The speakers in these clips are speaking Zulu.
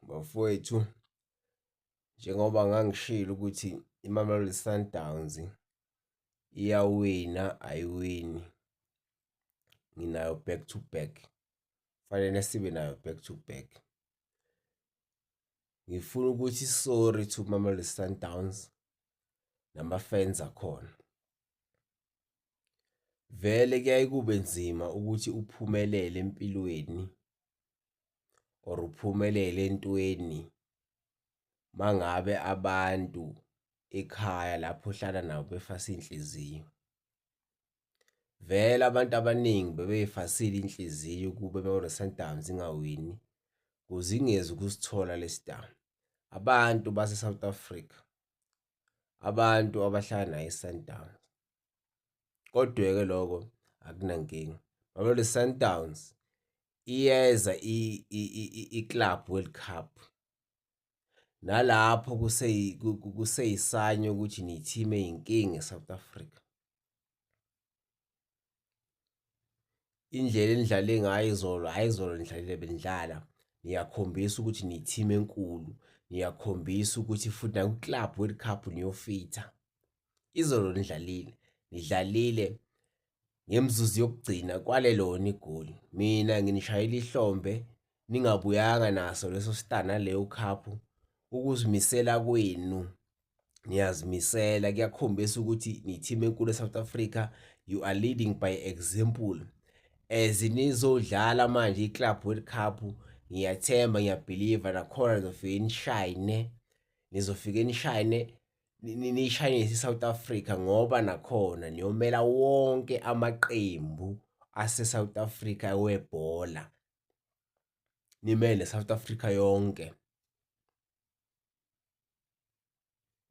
Bafowethu, njengoba ngangishilo ukuthi iMamelodi Sundowns iyawina ayiwini, nginayo back to back, fanele sibe nayo back to back. Ngifuna ukuthi sorry to Mamelodi Sundowns nama-fans akhona. Vele kuyaye kube nzima ukuthi uphumelele empilweni or uphumelele entweni mangabe abantu ekhaya lapho ohlala nabo befasa inhliziyo. Vele abantu abaningi bebeyifasile inhliziyo kube iMamelodi Sundowns ingawini ukuze ingezi ukusithola lesidamu. Abantu base-South Africa, abantu abahlala nayo i-Sundowns. Kodwa-ke lokho akunankinga. Mamelodi Sundowns iyeza i-Club World Cup. Nalapho kuseyisanyo ukuthi ni-team eyinkinga e-South Africa. Indlela enidlale ngayo izolo, hhayi izolo nidlalile benidlala, niyakhombisa ukuthi ni-team enkulu, niyakhombisa ukuthi futhi naku-Club World Cup niyofitha. Izolo nidlalile ngemzuzu yokugcina kwale lona igoli. Mina nginishayela ihlombe ningabuyanga naso leso star naleyo cup. Ukuzimisela kwenu, niyazimisela kuyakhombisa ukuthi ni-team enkulu e-South Africa, you are leading by example. As nizodlala manje i-Club World Cup, ngiyathemba ngiyabhiliva nakhona nizofike nishayine i-South Africa ngoba nakhona niyomela wonke amaqembu ase-South Africa webhola. Nimele South Africa yonke.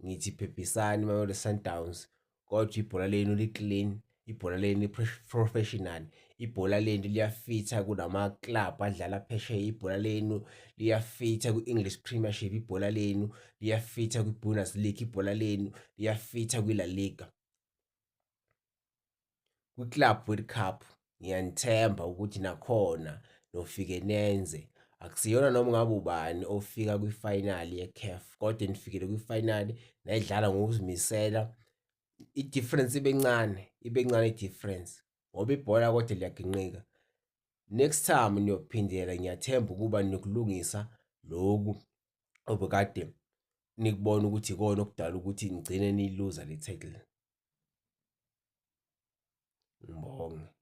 Ngithi phephisani iMamelodi Sundowns, kodwa ibhola lenu li-clean, ibhola lenu li-professional, ibhola lenu liyafitha kunama-club adlala phesheya, ibhola lenu liyafitha ku-English Premiership, ibhola lenu liyafitha kwi-Bundesliga, ibhola lenu liyafitha kwi-La Liga. Kwi-Club World Cup ngiyanithemba ukuthi nakhona nofike nenze. Akusiyona noma ngabe ubani ofika kwi-final ye-CAF, kodwa nifikile kwi-final nayidlala ngokuzimisela. I-difference ibe ncane i-difference ngoba ibhola kodwa liyaginqika. Next time niyophindela, ngiyathemba ukuba niyokulungisa lokhu obekade nikubona ukuthi ikona okudala ukuthi nigcine niyiluza le title. Ngibonge.